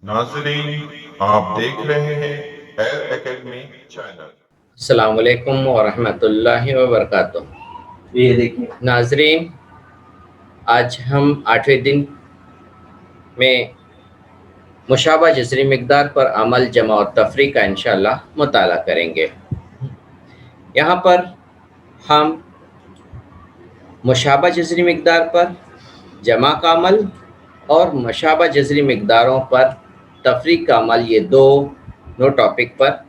नाज़रीन, आप देख रहे हैं एयर एकेडमी चैनल। अस्सलाम वालेकुम वरहमतुल्लाहि वबरकातुहू। ये देखिए नाजरीन, आज हम 8वें दिन में मुशाबा जज़री मिक़दार पर अमल जमा और तफरीक का इंशाअल्लाह मुताला करेंगे। यहाँ पर हम मुशाबा जज़री मिक़दार पर जमा का अमल और मुशाबा जज़री मिक़दारों पर तफरीक का अमल, ये दो टॉपिक पर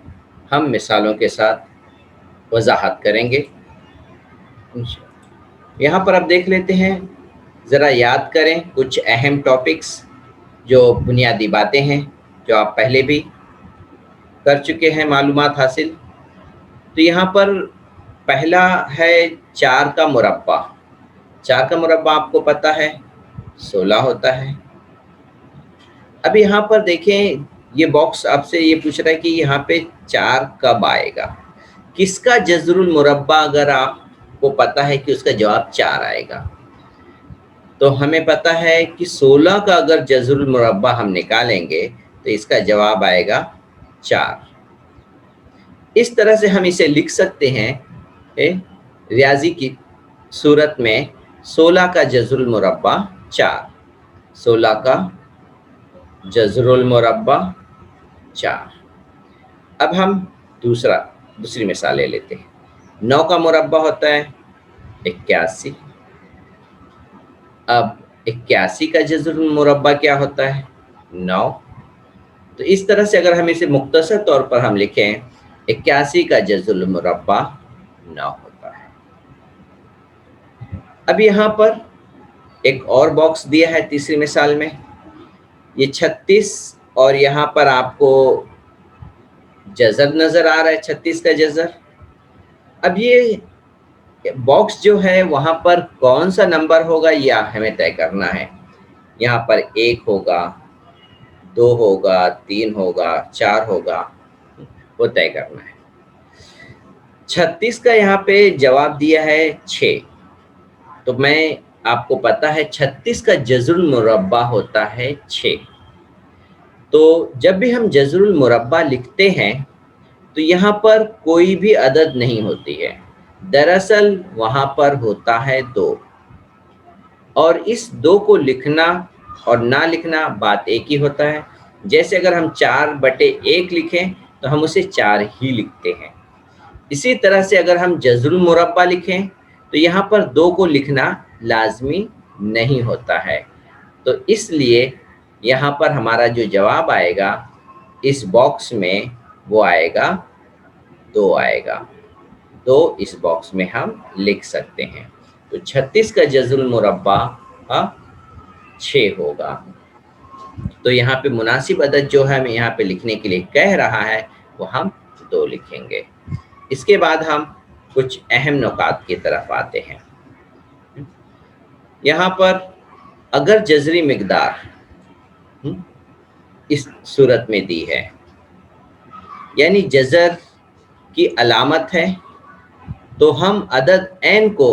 हम मिसालों के साथ वजाहत करेंगे। यहाँ पर अब देख लेते हैं, ज़रा याद करें कुछ अहम टॉपिक्स, जो बुनियादी बातें हैं जो आप पहले भी कर चुके हैं मालूमात हासिल। तो यहाँ पर पहला है 4 का मुरब्बा। 4 का मुरब्बा आपको पता है 16 होता है। अब यहाँ पर देखें, ये बॉक्स आपसे ये पूछ रहा है कि यहाँ पे 4 कब आएगा, किसका जज़रुल मुरब्बा अगर आपको पता है कि उसका जवाब 4 आएगा, तो हमें पता है कि 16 का अगर जज़रुल मुरब्बा हम निकालेंगे तो इसका जवाब आएगा 4। इस तरह से हम इसे लिख सकते हैं रियाजी की सूरत में 16 का जज़रुल मुरब्बा 4, 16 का जज़रुल मुरब्बा 4। अब हम दूसरी मिसाल ले लेते हैं। 9 का मुरब्बा होता है 81। अब 81 का जज़रुल मुरब्बा क्या होता है 9। तो इस तरह से अगर हम इसे मुख्तसर तौर पर हम लिखें, 81 का जज़रुल मुरब्बा 9 होता है। अब यहाँ पर एक और बॉक्स दिया है तीसरी मिसाल में, ये 36 और यहाँ पर आपको जज़र नज़र आ रहा है, 36 का जज़र। अब ये बॉक्स जो है वहाँ पर कौन सा नंबर होगा यह हमें तय करना है। यहाँ पर 1 होगा, 2 होगा, 3 होगा, 4 होगा, वो तय करना है। 36 का यहाँ पे जवाब दिया है 6, तो मैं आपको पता है 36 का जज़रुल मुरब्बा होता है 6। तो जब भी हम जज़रुल मुरब्बा लिखते हैं तो यहाँ पर कोई भी अदद नहीं होती है, दरअसल वहाँ पर होता है 2, और इस 2 को लिखना और ना लिखना बात एक ही होता है। जैसे अगर हम 4/1 लिखें तो हम उसे 4 ही लिखते हैं। इसी तरह से अगर हम जज़रुल मुरब्बा लिखें तो यहाँ पर 2 को लिखना लाजमी नहीं होता है। तो इसलिए यहाँ पर हमारा जो जवाब आएगा इस बॉक्स में वो आएगा 2 आएगा। 2 इस बॉक्स में हम लिख सकते हैं। तो 36 का जज़रुल मुरब्बा 6 होगा। तो यहाँ पे मुनासिब अदद जो है हमें यहाँ पे लिखने के लिए कह रहा है वो हम 2 लिखेंगे। इसके बाद हम कुछ अहम नुकात की तरफ आते हैं। यहाँ पर अगर जज़री मिक़दार इस सूरत में दी है, यानी जज़र की अलामत है, तो हम अदद n को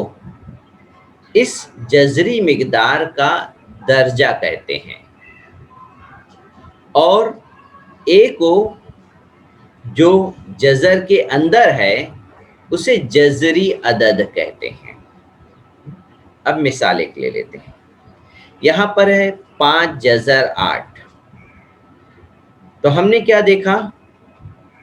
इस जज़री मिक़दार का दर्जा कहते हैं और a को जो जज़र के अंदर है उसे जज़री अदद कहते हैं। अब मिसाल एक ले लेते हैं। यहाँ पर है 5 जज़र 8। तो हमने क्या देखा,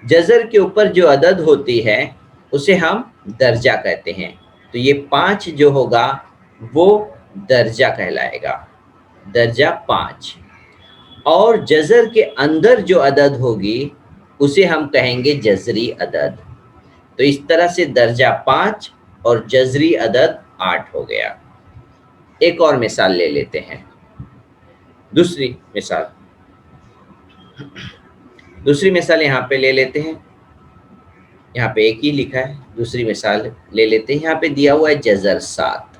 जज़र के ऊपर जो अदद होती है उसे हम दर्जा कहते हैं। तो ये 5 जो होगा वो दर्जा कहलाएगा, दर्जा 5। और जज़र के अंदर जो अदद होगी उसे हम कहेंगे जज़री अदद। तो इस तरह से दर्जा 5 और जज़री अदद 8 हो गया। एक और मिसाल ले लेते हैं। दूसरी मिसाल यहाँ पे ले लेते हैं। यहाँ पे एक ही लिखा है, दूसरी मिसाल ले लेते हैं। यहाँ पे दिया हुआ है जज़र 7।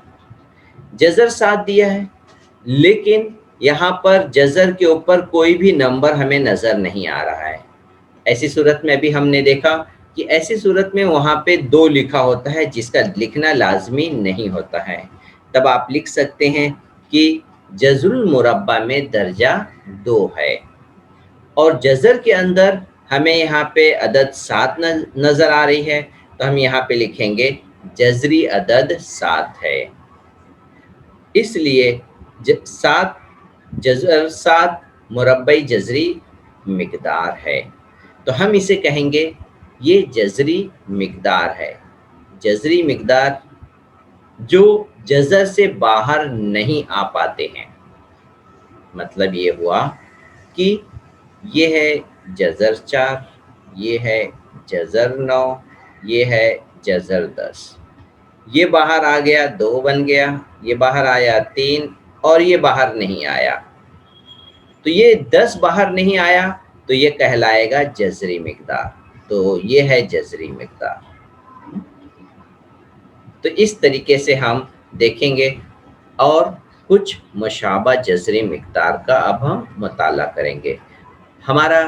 जज़र 7 दिया है, लेकिन यहाँ पर जज़र के ऊपर कोई भी नंबर हमें नज़र नहीं आ रहा है। ऐसी सूरत में अभी हमने देखा कि ऐसी सूरत में वहाँ पे 2 लिखा होता है जिसका लिखना लाजमी नहीं होता है। तब आप लिख सकते हैं कि जज़रुल मुरब्बा में दर्जा 2 है। اور جزر کے اندر ہمیں یہاں پہ عدد 7 نظر آ رہی ہے، تو ہم یہاں پہ لکھیں گے جذری عدد 7 ہے، اس لیے 7 جذر 7 مربع جذری مقدار ہے، تو ہم اسے کہیں گے یہ جذری مقدار ہے، جذری مقدار جو جذر سے باہر نہیں آ پاتے ہیں۔ مطلب یہ ہوا کہ یہ ہے جذر 4، یہ ہے جذر 9، یہ ہے جذر 10، یہ باہر آ گیا 2 بن گیا، یہ باہر آیا 3 اور یہ باہر نہیں آیا، تو یہ 10 باہر نہیں آیا تو یہ کہلائے گا جذری مقدار، تو یہ ہے جذری مقدار۔ تو اس طریقے سے ہم دیکھیں گے اور کچھ مشابہ جذری مقدار کا اب ہم مطالعہ کریں گے۔ ہمارا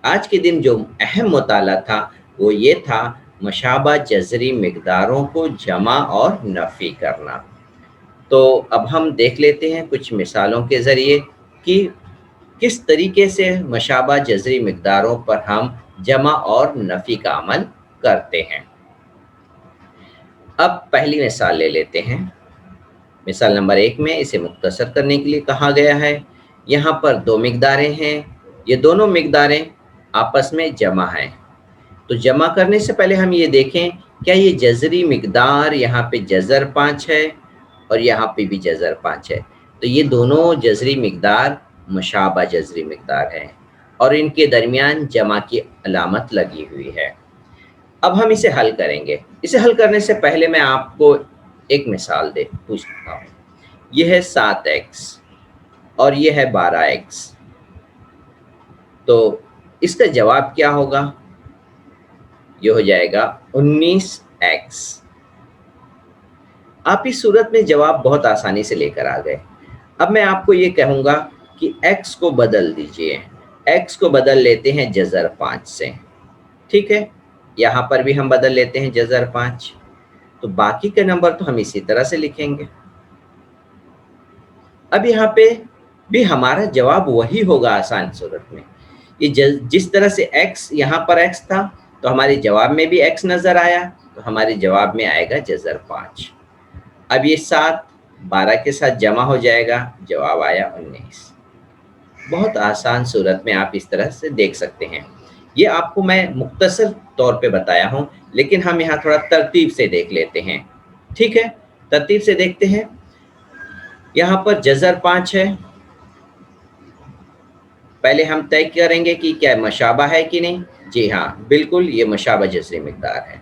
آج کے دن جو اہم مطالعہ تھا وہ یہ تھا مشابہ جذری مقداروں کو جمع اور نفی کرنا۔ تو اب ہم دیکھ لیتے ہیں کچھ مثالوں کے ذریعے کہ کس طریقے سے مشابہ جذری مقداروں پر ہم جمع اور نفی کا عمل کرتے ہیں۔ اب پہلی مثال لے لیتے ہیں۔ مثال نمبر 1 میں اسے مختصر کرنے کے لیے کہا گیا ہے، یہاں پر 2 مقداریں ہیں، یہ دونوں مقداریں آپس میں جمع ہیں، تو جمع کرنے سے پہلے ہم یہ دیکھیں کیا یہ جذری مقدار یہاں پہ جذر 5 ہے اور یہاں پہ بھی جذر 5 ہے، تو یہ دونوں جذری مقدار مشابہ جذری مقدار ہیں اور ان کے درمیان جمع کی علامت لگی ہوئی ہے۔ اب ہم اسے حل کریں گے۔ اسے حل کرنے سے پہلے میں آپ کو ایک مثال پوچھتا ہوں، یہ ہے 7x اور یہ ہے 12x، تو اس کا جواب کیا ہوگا؟ یہ ہو جائے گا 19x۔ آپ اس صورت میں جواب بہت آسانی سے لے کر آ گئے۔ اب میں آپ کو یہ کہوں گا کہ x کو بدل دیجئے، x کو بدل لیتے ہیں جذر 5 سے، ٹھیک ہے؟ یہاں پر بھی ہم بدل لیتے ہیں جذر 5، تو باقی کے نمبر تو ہم اسی طرح سے لکھیں گے۔ اب یہاں پہ بھی ہمارا جواب وہی ہوگا آسان صورت میں، یہ جس طرح سے x یہاں پر x تھا تو ہمارے جواب میں بھی x نظر آیا، تو ہمارے جواب میں آئے گا جذر 5۔ اب یہ 7 12 کے ساتھ جمع ہو جائے گا، جواب آیا 19۔ بہت آسان صورت میں آپ اس طرح سے دیکھ سکتے ہیں۔ یہ آپ کو میں مختصر طور پہ بتایا ہوں، لیکن ہم یہاں تھوڑا ترتیب سے دیکھ لیتے ہیں، ٹھیک ہے؟ ترتیب سے دیکھتے ہیں۔ یہاں پر جذر 5 ہے، پہلے ہم طے کریں گے کہ کیا مشابہ ہے کہ نہیں۔ جی ہاں، بالکل یہ مشابہ جذری مقدار ہے۔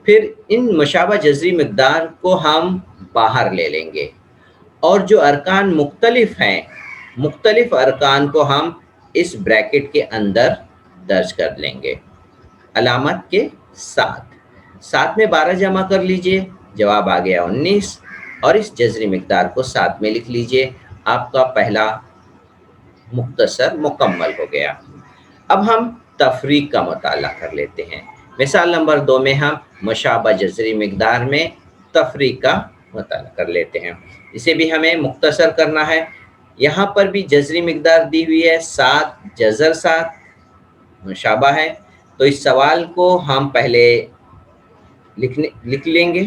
پھر ان مشابہ جذری مقدار کو ہم باہر لے لیں گے اور جو ارکان مختلف ہیں، مختلف ارکان کو ہم اس بریکٹ کے اندر درج کر لیں گے علامت کے ساتھ۔ 7 میں 12 جمع کر لیجئے، جواب آ گیا 19، اور اس جذری مقدار کو 7 میں لکھ لیجئے، آپ کا پہلا مختصر مکمل ہو گیا۔ اب ہم تفریق کا مطالعہ کر لیتے ہیں۔ مثال نمبر 2 میں ہم مشابہ جذری مقدار میں تفریق کا مطالعہ کر لیتے ہیں، اسے بھی ہمیں مختصر کرنا ہے۔ یہاں پر بھی جذری مقدار دی ہوئی ہے 7 جذر 7 مشابہ ہے، تو اس سوال کو ہم پہلے لکھ لیں گے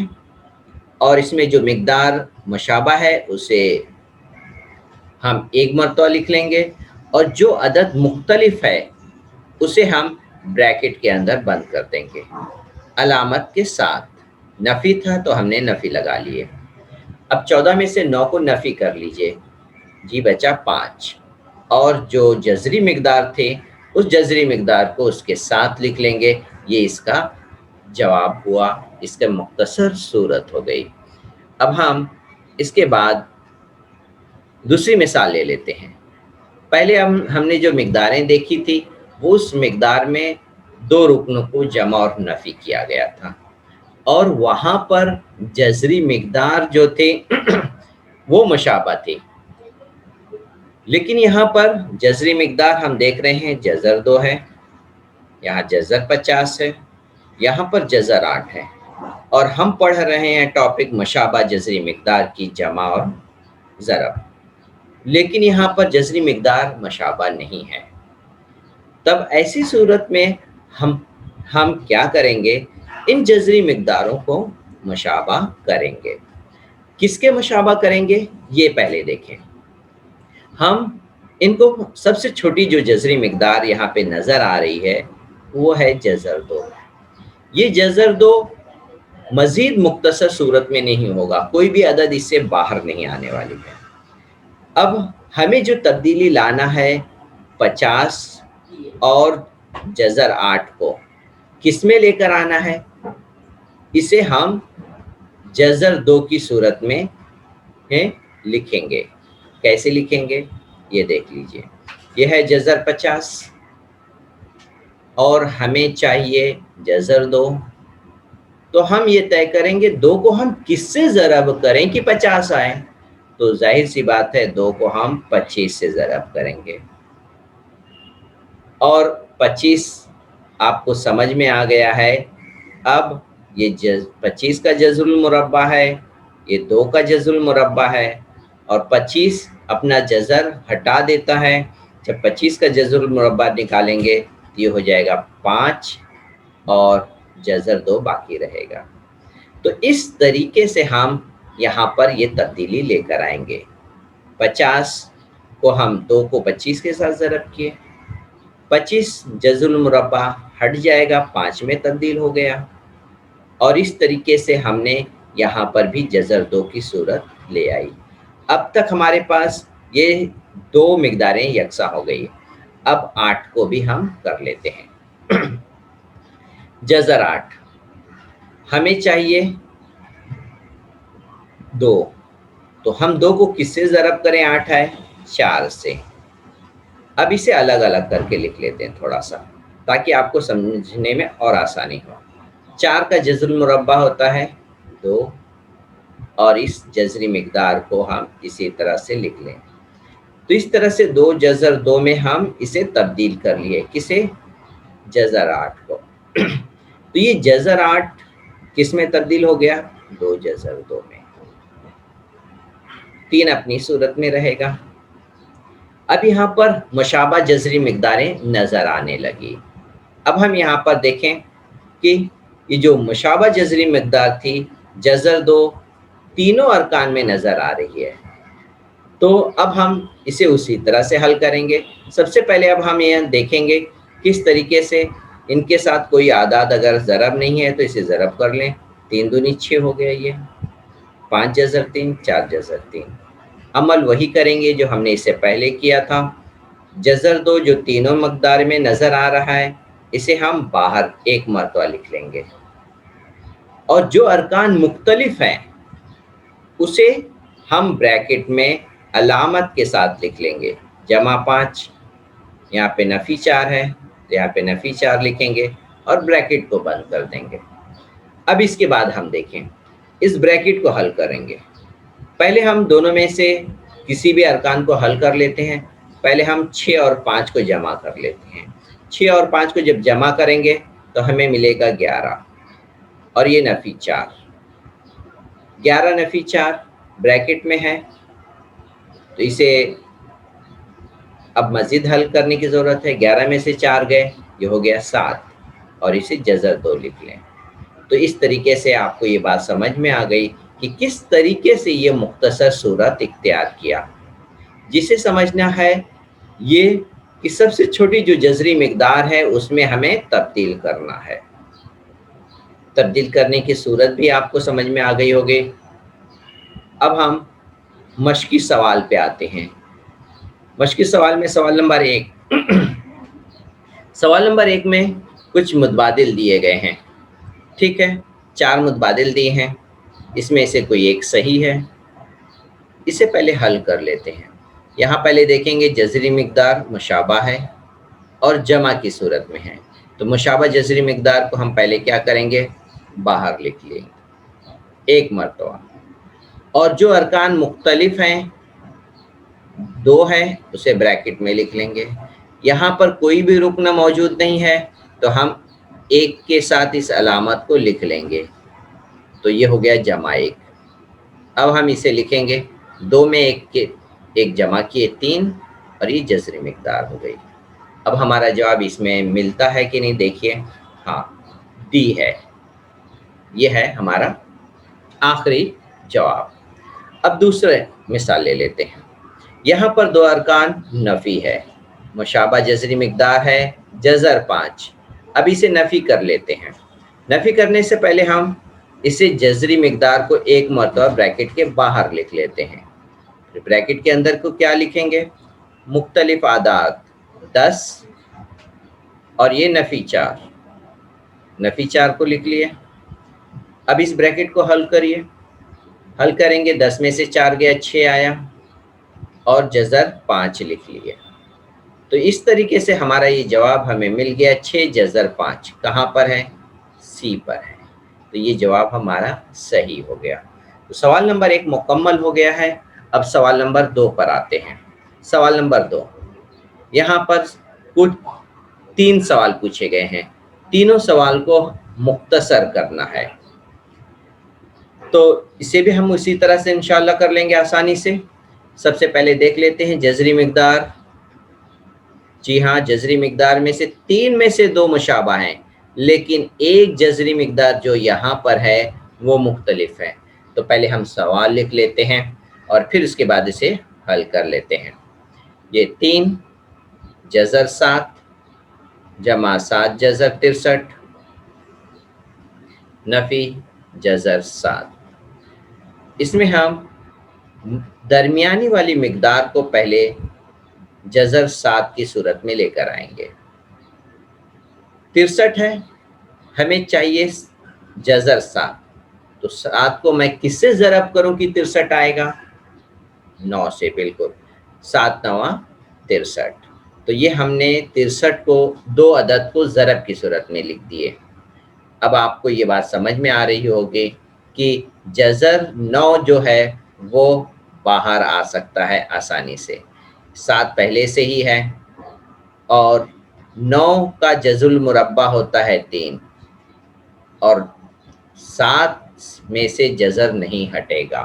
اور اس میں جو مقدار مشابہ ہے اسے ہم ایک مرتبہ لکھ لیں گے، اور جو عدد مختلف ہے اسے ہم بریکٹ کے اندر بند کر دیں گے علامت کے ساتھ۔ نفی تھا تو ہم نے نفی لگا لیے۔ اب 14 میں سے 9 کو نفی کر لیجئے، جی بچا 5، اور جو جذری مقدار تھے اس جذری مقدار کو اس کے ساتھ لکھ لیں گے، یہ اس کا جواب ہوا، اس کا مختصر صورت ہو گئی۔ اب ہم اس کے بعد دوسری مثال لے لیتے ہیں۔ پہلے ہم نے جو مقداریں دیکھی تھی وہ اس مقدار میں 2 رکنوں کو جمع اور نفی کیا گیا تھا، اور وہاں پر جذری مقدار جو تھے وہ مشابہ تھی، لیکن یہاں پر جذری مقدار ہم دیکھ رہے ہیں جذر 2 ہے، یہاں جذر 50 ہے، یہاں پر جذر 8 ہے، اور ہم پڑھ رہے ہیں ٹاپک مشابہ جذری مقدار کی جمع اور ضرب، لیکن یہاں پر جذری مقدار مشابہ نہیں ہے۔ तब ऐसी सूरत में हम क्या करेंगे, इन जज़री मिक़दारों को मुशाबा करेंगे। किसके मुशाबा करेंगे ये पहले देखें। हम इनको सबसे छोटी जो जज़री मिक़दार यहाँ पे नज़र आ रही है वो है जज़र 2। ये जज़र 2 मज़ीद मुख्तसर सूरत में नहीं होगा, कोई भी अदद इससे बाहर नहीं आने वाली है। अब हमें जो तब्दीली लाना है 50 और जज़र 8 को किस में लेकर आना है, इसे हम जज़र 2 की सूरत में लिखेंगे। कैसे लिखेंगे ये देख लीजिए। यह है जज़र 50 और हमें चाहिए जज़र 2। तो हम ये तय करेंगे 2 को हम किससे ज़रब करें कि 50 आए। तो जाहिर सी बात है 2 को हम 25 से ज़रब करेंगे। और 25 आपको समझ में आ गया है। अब ये 25 का जज़रुल मुरब्बा है, ये 2 का जज़रुल मुरब्बा है और 25 अपना जज़र हटा देता है। जब 25 का जज़रुल मुरब्बा निकालेंगे तो ये हो जाएगा 5 और जज़र 2 बाकी रहेगा। तो इस तरीके से हम यहाँ पर ये तब्दीली लेकर आएंगे। 50 को हम 2 को 25 के साथ ज़रब किए, 25 जज़रुल मुरब्बा हट जाएगा, 5 में तब्दील हो गया। और इस तरीके से हमने यहाँ पर भी जज़र 2 की सूरत ले आई। अब तक हमारे पास ये 2 मिक़दारें यकसा हो गई। अब 8 को भी हम कर लेते हैं। जज़र 8 हमें चाहिए 2, तो हम 2 को किससे ज़रब करें, 8 है 4 से। अब इसे अलग अलग करके लिख लेते हैं थोड़ा सा, ताकि आपको समझने में और आसानी हो। 4 का जज़रुल मुरब्बा होता है 2 और इस जज़री मिक़दार को हम इसी तरह से लिख लें। तो इस तरह से 2 जज़र 2 में हम इसे तब्दील कर लिए, किसे, जज़र 8 को। तो ये जज़र 8 किस में तब्दील हो गया, 2 जज़र 2 में। 3 अपनी सूरत में रहेगा। अब यहाँ पर मुशाबा जज़री मिक़दारें नज़र आने लगी। अब हम यहाँ पर देखें कि ये जो मुशाबा जज़री मिक़दार थी जज़र 2 तीनों अरकान में नज़र आ रही है। तो अब हम इसे उसी तरह से हल करेंगे। सबसे पहले अब हम यह देखेंगे किस तरीके से इनके साथ कोई आदाद अगर ज़रब नहीं है तो इसे ज़रब कर लें। 3 दूनी 6 हो गया, ये 5 जज़र 3, 4 जज़र 3। अमल वही करेंगे जो हमने इससे पहले किया था। जज़र 2 जो तीनों मक़दार में नज़र आ रहा है इसे हम बाहर एक मरतबा लिख लेंगे और जो अरकान मुख्तलिफ हैं उसे हम ब्रैकेट में अलामत के साथ लिख लेंगे। जमा 5, यहाँ पे नफ़ी 4 है तो यहाँ पे नफ़ी 4 लिखेंगे और ब्रैकेट को बंद कर देंगे। अब इसके बाद हम देखें, इस ब्रैकेट को हल करेंगे। पहले हम दोनों में से किसी भी अरकान को हल कर लेते हैं। पहले हम 6 और 5 को जमा कर लेते हैं। 6 और 5 को जब जमा करेंगे तो हमें मिलेगा 11 और ये नफ़ी 4। 11 नफ़ी 4 ब्रैकेट में है तो इसे अब मज़ीद हल करने की ज़रूरत है। 11 में से 4 गए, ये हो गया 7 और इसे जज़र 2 लिख लें। तो इस तरीके से आपको ये बात समझ में आ गई कि किस तरीके से ये मुख्तसर सूरत इख्तियार किया। जिसे समझना है ये कि सबसे छोटी जो जज़री मिक़दार है उसमें हमें तब्दील करना है। तब्दील करने की सूरत भी आपको समझ में आ गई होगी। अब हम मश्की सवाल पे आते हैं। मश्की सवाल में सवाल नंबर 1 सवाल नंबर 1 में कुछ मुतबादिल दिए गए हैं। ठीक है, 4 मुतबादिल दिए हैं, इसमें से कोई एक सही है। इसे पहले हल कर लेते हैं। यहाँ पहले देखेंगे जज़री मिक़दार मुशाबा है और जमा की सूरत में है। तो मुशाबा जज़री मिक़दार को हम पहले क्या करेंगे, बाहर लिख लेंगे एक मरतबा। और जो अरकान मुख्तलिफ हैं 2 है उसे ब्रैकेट में लिख लेंगे। यहाँ पर कोई भी रुकन मौजूद नहीं है तो हम 1 के साथ इस अलामत को लिख लेंगे। तो ये हो गया जमा 1। अब हम इसे लिखेंगे 2 में 1 जमा किए 3 और ये जज़री मिक़दार हो गई। اب ہمارا جواب اس میں ملتا ہے کہ نہیں دیکھیے، ہاں ڈی ہے، یہ ہے ہمارا آخری جواب۔ اب دوسرے مثال لے لیتے ہیں۔ یہاں پر دو ارکان نفی ہے، مشابہ جذری مقدار ہے، جذر 5۔ اب اسے نفی کر لیتے ہیں۔ نفی کرنے سے پہلے ہم اسے جذری مقدار کو ایک مرتبہ بریکٹ کے باہر لکھ لیتے ہیں۔ بریکٹ کے اندر کو کیا لکھیں گے؟ مختلف اعداد 10 اور یہ نفی 4، نفی 4 کو لکھ لیے۔ اب اس بریکٹ کو حل کریے، حل کریں گے، 10 میں سے 4 گیا 6 آیا اور جذر 5 لکھ لیے۔ تو اس طریقے سے ہمارا یہ جواب ہمیں مل گیا 6 جذر 5، کہاں پر ہے؟ سی پر ہے۔ تو یہ جواب ہمارا صحیح ہو گیا۔ تو سوال نمبر 1 مکمل ہو گیا ہے۔ اب سوال نمبر 2 پر آتے ہیں۔ سوال نمبر 2، یہاں پر کچھ 3 سوال پوچھے گئے ہیں، تینوں سوال کو مختصر کرنا ہے، تو اسے بھی ہم اسی طرح سے انشاءاللہ کر لیں گے آسانی سے۔ سب سے پہلے دیکھ لیتے ہیں جذری مقدار۔ جی ہاں، جذری مقدار میں سے 3 میں سے 2 مشابہ ہیں، لیکن ایک جذری مقدار جو یہاں پر ہے وہ مختلف ہے۔ تو پہلے ہم سوال لکھ لیتے ہیں اور پھر اس کے بعد اسے حل کر لیتے ہیں۔ یہ 3 جذر 7 جمع 7 جذر 63 نفی جذر 7۔ اس میں ہم درمیانی والی مقدار کو پہلے جذر 7 کی صورت میں لے کر آئیں گے۔ 63 ہے، ہمیں چاہیے جذر 7، تو 7 کو میں کس سے ضرب کروں کہ 63 آئے گا؟ 9 سے، بالکل، 7 9 63۔ تو یہ ہم نے 63 کو 2 عدد کو ضرب کی صورت میں لکھ دیے۔ اب آپ کو یہ بات سمجھ میں آ رہی ہوگی کہ جذر 9 جو ہے وہ باہر آ سکتا ہے آسانی سے، 7 پہلے سے ہی ہے اور 9 کا جذر المربع ہوتا ہے 3 اور 7 میں سے جذر نہیں ہٹے گا۔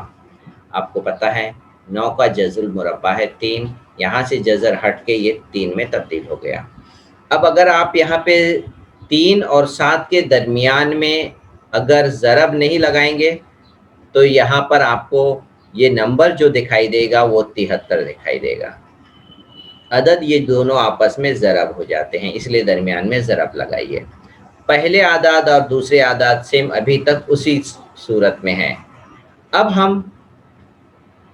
آپ کو پتہ ہے 9 کا جذر المربع ہے 3، یہاں سے جذر ہٹ کے یہ 3 میں تبدیل ہو گیا۔ اب اگر آپ یہاں پہ 3 اور 7 کے درمیان میں اگر ضرب نہیں لگائیں گے تو یہاں پر آپ کو یہ نمبر جو دکھائی دے گا وہ 73 دکھائی دے گا۔ عدد یہ دونوں آپس میں ضرب ہو جاتے ہیں، اس لیے درمیان میں ضرب لگائیے۔ پہلے اعداد اور دوسرے اعداد سیم ابھی تک اسی صورت میں ہیں۔ اب ہم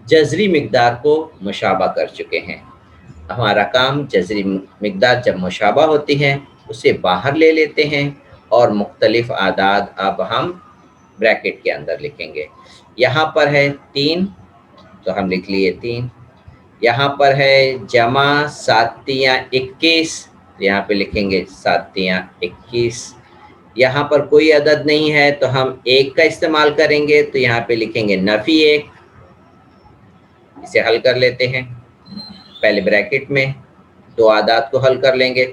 جذری مقدار کو مشابہ کر چکے ہیں۔ ہمارا کام جذری مقدار جب مشابہ ہوتی ہے اسے باہر لے لیتے ہیں اور مختلف اعداد اب ہم بریکٹ کے اندر لکھیں گے۔ یہاں پر ہے 3 تو ہم لکھ لیے 3، یہاں پر ہے جمع 7 × 21، یہاں پہ لکھیں گے 7 × 21۔ یہاں پر کوئی عدد نہیں ہے تو ہم 1 کا استعمال کریں گے، تو یہاں پہ لکھیں گے نفی 1۔ اسے حل کر لیتے ہیں، پہلے بریکٹ میں 2 اعداد کو حل کر لیں گے۔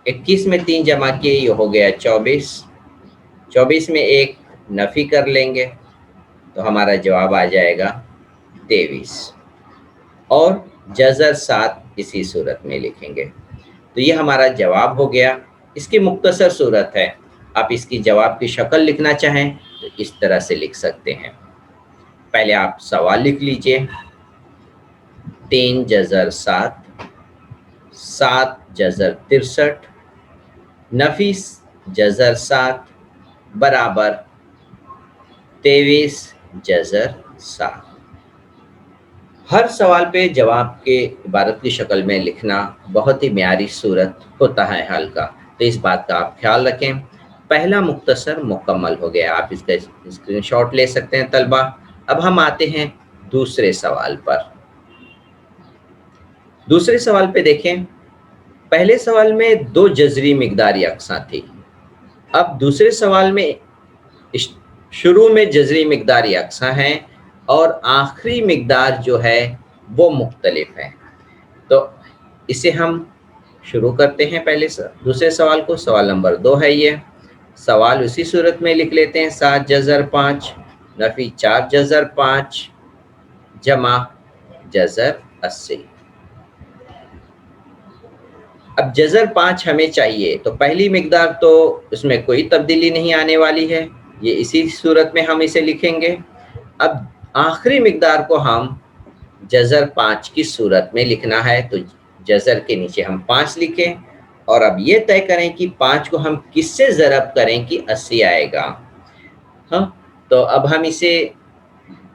21 میں 3 جمع کیے یہ ہو گیا 24، 24 میں 1 نفی کر لیں گے تو ہمارا جواب آ جائے گا 23 اور جذر 7 اسی صورت میں لکھیں گے۔ تو یہ ہمارا جواب ہو گیا۔ اس کی مختصر صورت ہے، آپ اس کی جواب کی شکل لکھنا چاہیں تو اس طرح سے لکھ سکتے ہیں۔ پہلے آپ سوال لکھ لیجئے، 3 جذر 7 7 جذر 63 نفی جذر 7 برابر 23 جذر 7۔ ہر سوال پہ جواب کے عبارت کی شکل میں لکھنا بہت ہی معیاری صورت ہوتا ہے حل کا، تو اس بات کا آپ خیال رکھیں۔ پہلا مختصر مکمل ہو گیا، آپ اس کا اسکرین شاٹ لے سکتے ہیں طلبہ۔ اب ہم آتے ہیں دوسرے سوال پر۔ دوسرے سوال پہ دیکھیں، پہلے سوال میں 2 جذری مقدار یکساں تھی، اب دوسرے سوال میں شروع میں جذری مقدار یکساں ہیں اور آخری مقدار جو ہے وہ مختلف ہے۔ تو اسے ہم شروع کرتے ہیں پہلے دوسرے سوال کو۔ سوال نمبر 2 ہے یہ، سوال اسی صورت میں لکھ لیتے ہیں، 7 جذر 5 نفی 4 جذر 5 جمع جذر 80۔ اب जज़र 5 हमें चाहिए, तो पहली मिकदार तो उसमें कोई तब्दीली नहीं आने वाली है, ये इसी सूरत में हम इसे लिखेंगे। अब आखिरी मिकदार को हम जज़र 5 की सूरत में लिखना है, तो जज़र के नीचे हम 5 लिखें और अब ये तय करें कि 5 को हम किससे ज़रब करें कि 80 आएगा। हाँ, तो अब हम इसे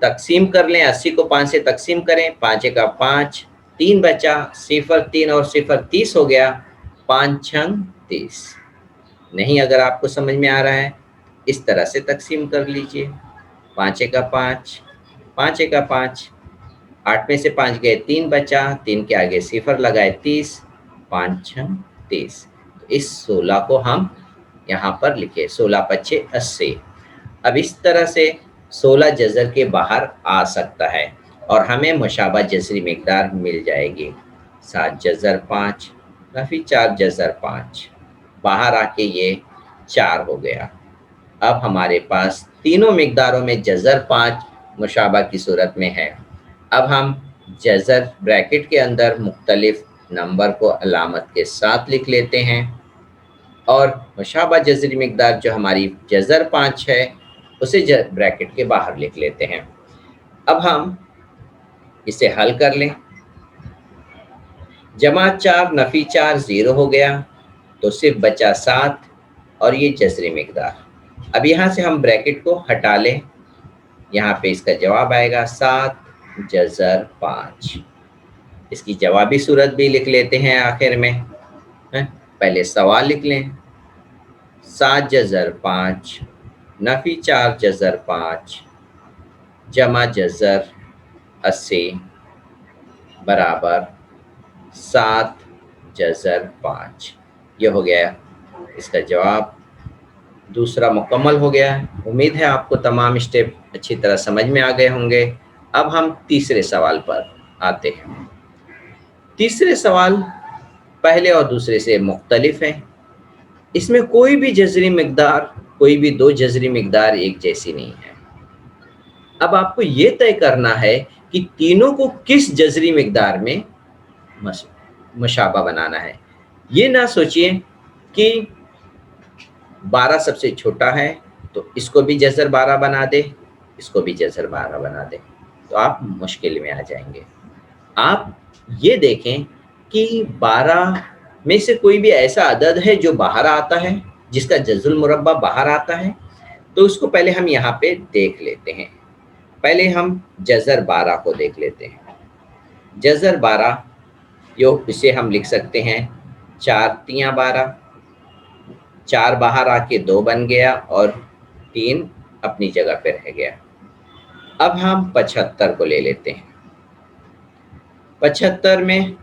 तकसीम कर लें, 80 को 5 से तकसीम करें, 5 का 5, 3 बचा, 0 3 और 0 30 हो गया, 5 छंग 30। नहीं अगर आपको समझ में आ रहा है, इस तरह से तकसीम कर लीजिए, 5 का 5, 5 का 5, 8 में से 5 गए, 3 बचा, 3 के आगे 0 लगाए, 30, 5 छंग 30। तो इस 16 को हम यहाँ पर लिखे, 16 पच्चे 80। अब इस तरह से 16 जज़र के बाहर आ सकता है और हमें मुशाबा जज़री मिकदार मिल जाएगी। 7 जज़र 5 नफ़ी 4 जज़र 5, बाहर आके ये 4 हो गया। अब हमारे पास तीनों मिकदारों में जज़र 5 मुशाबा की सूरत में है। अब हम जज़र ब्रैकेट के अंदर मुख्तलिफ नंबर को अलामत के साथ लिख लेते हैं और मुशाबा जज़री मिकदार जो हमारी जज़र 5 है उसे ब्रैकेट के बाहर लिख लेते हैं। अब हम इसे हल कर लें, जमा 4 नफ़ी 4 0 हो गया, तो सिर्फ बचा 7 और ये जज़री मिकदार। अब यहाँ से हम ब्रैकेट को हटा लें, यहाँ पे इसका जवाब आएगा 7 जज़र 5। इसकी जवाबी सूरत भी लिख लेते हैं आखिर में, पहले सवाल लिख लें, 7 जज़र 5 नफ़ी 4 जज़र 5 जमा जज़र 80 बराबर 7 जज़र 5। ये हो गया इसका जवाब, दूसरा मुकम्मल हो गया। उम्मीद है आपको तमाम स्टेप अच्छी तरह समझ में आ गए होंगे। अब हम तीसरे सवाल पर आते हैं। तीसरे सवाल पहले और दूसरे से मुख्तलिफ है, इसमें कोई भी जज़री मिकदार, कोई भी दो जज़री मिकदार एक जैसी नहीं है। अब आपको ये तय करना है कि तीनों को किस जज़री मिकदार में मुशाबा बनाना है। ये ना सोचिए कि 12 सबसे छोटा है तो इसको भी जज़र 12 बना दे, इसको भी जज़र 12 बना दे, तो आप मुश्किल में आ जाएंगे। आप ये देखें कि 12 में से कोई भी ऐसा अदद है जो बाहर आता है, जिसका जज़ुल मुरब्बा बाहर आता है, तो उसको पहले हम यहाँ पे देख लेते हैं। पहले हम जज़र 12 को देख लेते हैं। जज़र 12 यो इसे हम लिख सकते हैं 4 तियां 12, 4 बाहर आके 2 बन गया और 3 अपनी जगह पे रह गया। अब हम 75 को ले लेते हैं। 75 में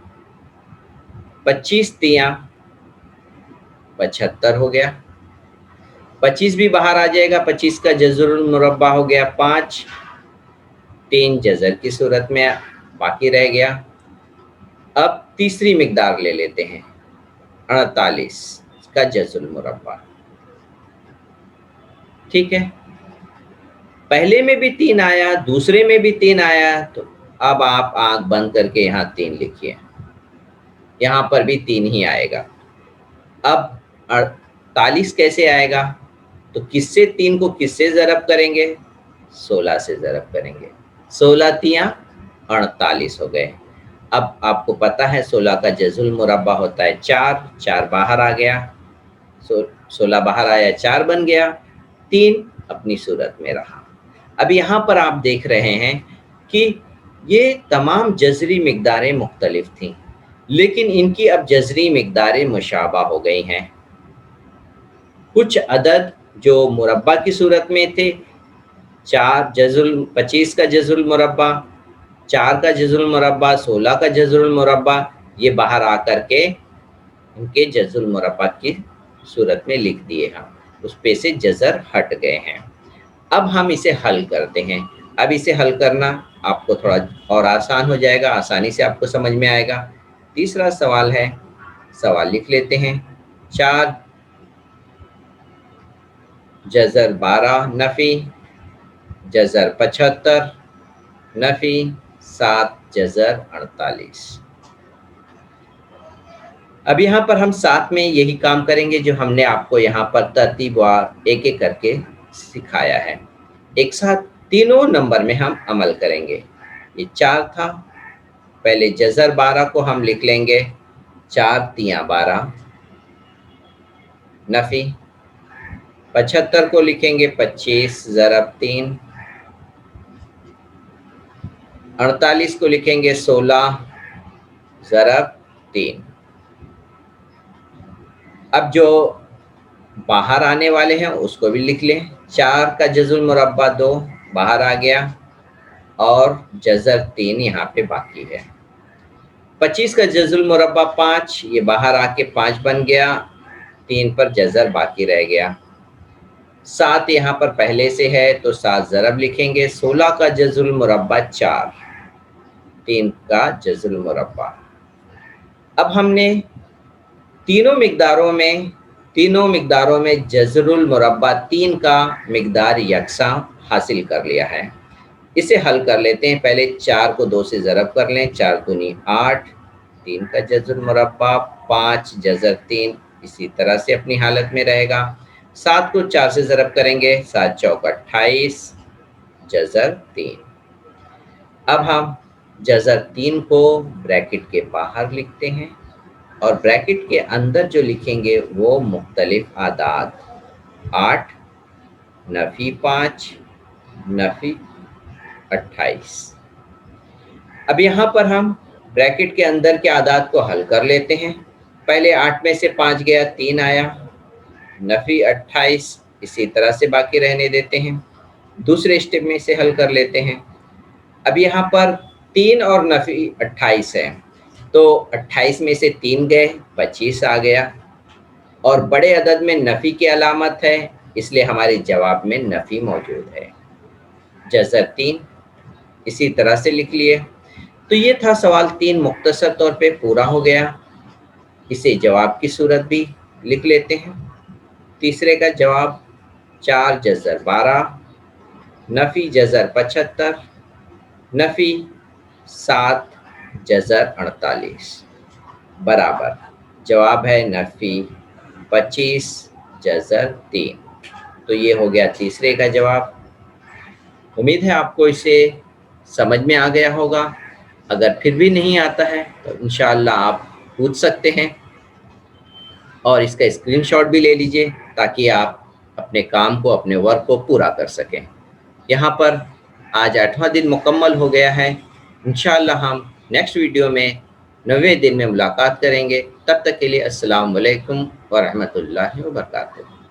25 तियां 75 हो गया, 25 भी बाहर आ जाएगा, 25 का जज़रुल मुरब्बा हो गया 5, 3 जज़र की सूरत में बाकी रह गया। अब तीसरी मिकदार ले लेते हैं 48 का जज़रुल मुरब्बा, ठीक है। पहले में भी 3 आया, दूसरे में भी 3 आया, तो अब आप आंख बंद करके यहाँ 3 लिखिए, यहाँ पर भी 3 ही आएगा। अब 48 कैसे आएगा, तो किससे 3 को किससे ज़रब करेंगे, 16 से ज़रब करेंगे, 16 तियां 48 हो गए। अब आपको पता है 16 का जज़ुल मुरब्बा होता है 4, 4 बाहर आ गया, 16 बाहर आया 4 बन गया, 3 अपनी सूरत में रहा। अब यहाँ पर आप देख रहे हैं कि ये तमाम जज़री मिकदारें मुख्तलिफ थीं, लेकिन इनकी अब जज़री मिकदारें मुशाबा हो गई हैं। कुछ अदद जो मुरब्बा की सूरत में थे, 4 जज़ुल 25 का जज़ुल मुरब्बा, 4 का जज़ुल मुरब्बा, 16 का जज़ुल मुरब्बा, ये बाहर आकर के इनके जज़ुल मुरब्बा की सूरत में लिख दिए हम, उस पे से जज़र हट गए हैं। अब हम इसे हल करते हैं। अब इसे हल करना आपको थोड़ा और आसान हो जाएगा, आसानी से आपको समझ में आएगा। तीसरा सवाल है, सवाल लिख लेते हैं, 4 जज़र 12 नफ़ी जज़र 75 नफ़ी 7 जज़र 48। अब यहाँ पर हम साथ में यही काम करेंगे जो हमने आपको यहाँ पर तरतीबवार एक एक करके सिखाया है। एक साथ तीनों नंबर में हम अमल करेंगे। ये 4 था, पहले जज़र 12 को हम लिख लेंगे 4 तियां 12, नफ़ी 75 को लिखेंगे 25 ज़रब 3, 48 को लिखेंगे 16 ज़रब 3। अब जो बाहर आने वाले हैं उसको भी लिख लें। 4 का जज़ुल मुरब्बा 2 बाहर आ गया और जज़र 3 यहाँ पे बाकी है। 25 का जज़ुल मुरब्बा 5, ये बाहर आके 5 बन गया, 3 पर जज़र बाकी रह गया। 7 यहाँ पर पहले से है तो 7 ज़रब लिखेंगे। 16 का जज़ुल मुरब्बा 4, 3 का जज़ुल मुरब्बा। अब हमने तीनों मिक़दारों में जज़रुल मुरब्बा 3 का मिक़दार यकसा हासिल कर लिया है। इसे हल कर लेते हैं। पहले 4 को 2 से ज़रब कर लें, 4 दूनी 8, 3 का जज़रुल मुरब्बा, 5 जज़र 3 इसी तरह से अपनी हालत में रहेगा। 7 को 4 से ज़रब करेंगे, 7 चौक 28 जज़र 3। अब हम जज़र 3 को ब्रैकेट के बाहर लिखते हैं और ब्रैकेट के अंदर जो लिखेंगे वो मुख्तलिफ आदाद 8, नफ़ी 5, नफ़ी 28। अब यहाँ पर हम ब्रैकेट के अंदर के आदाद को हल कर लेते हैं। पहले 8 में से 5 गया, 3 आया, नफ़ी 28 इसी तरह से बाकी रहने देते हैं। दूसरे स्टेप में इसे हल कर लेते हैं। अब यहाँ पर 3 और नफ़ी 28 है तो 28 में से 3 गए, 25 आ गया और बड़े अदद में नफ़ी की अलामत है इसलिए हमारे जवाब में नफ़ी मौजूद है। जज़र 3 इसी तरह से लिख लिए। तो ये था सवाल 3, मुख्तसर तौर पे पूरा हो गया। इसे जवाब की सूरत भी लिख लेते हैं। तीसरे का जवाब 4 जज़र 12, नफ़ी जज़र 75, नफ़ी 7 जज़र 48 बराबर जवाब है नफ़ी 25 जज़र 3। तो ये हो गया तीसरे का जवाब। उम्मीद है आपको इसे समझ में आ गया होगा। अगर फिर भी नहीं आता है तो इंशाअल्लाह आप पूछ सकते हैं और इसका स्क्रीनशॉट भी ले लीजिए ताकि आप अपने काम को, अपने वर्क को पूरा कर सकें। यहाँ पर आज 8वां दिन मुकम्मल हो गया है। इंशाअल्लाह हम नेक्स्ट वीडियो में 9वें दिन में मुलाकात करेंगे। तब तक के लिए अस्सलाम वालेकुम व रहमतुल्लाहि व बरकातुहू।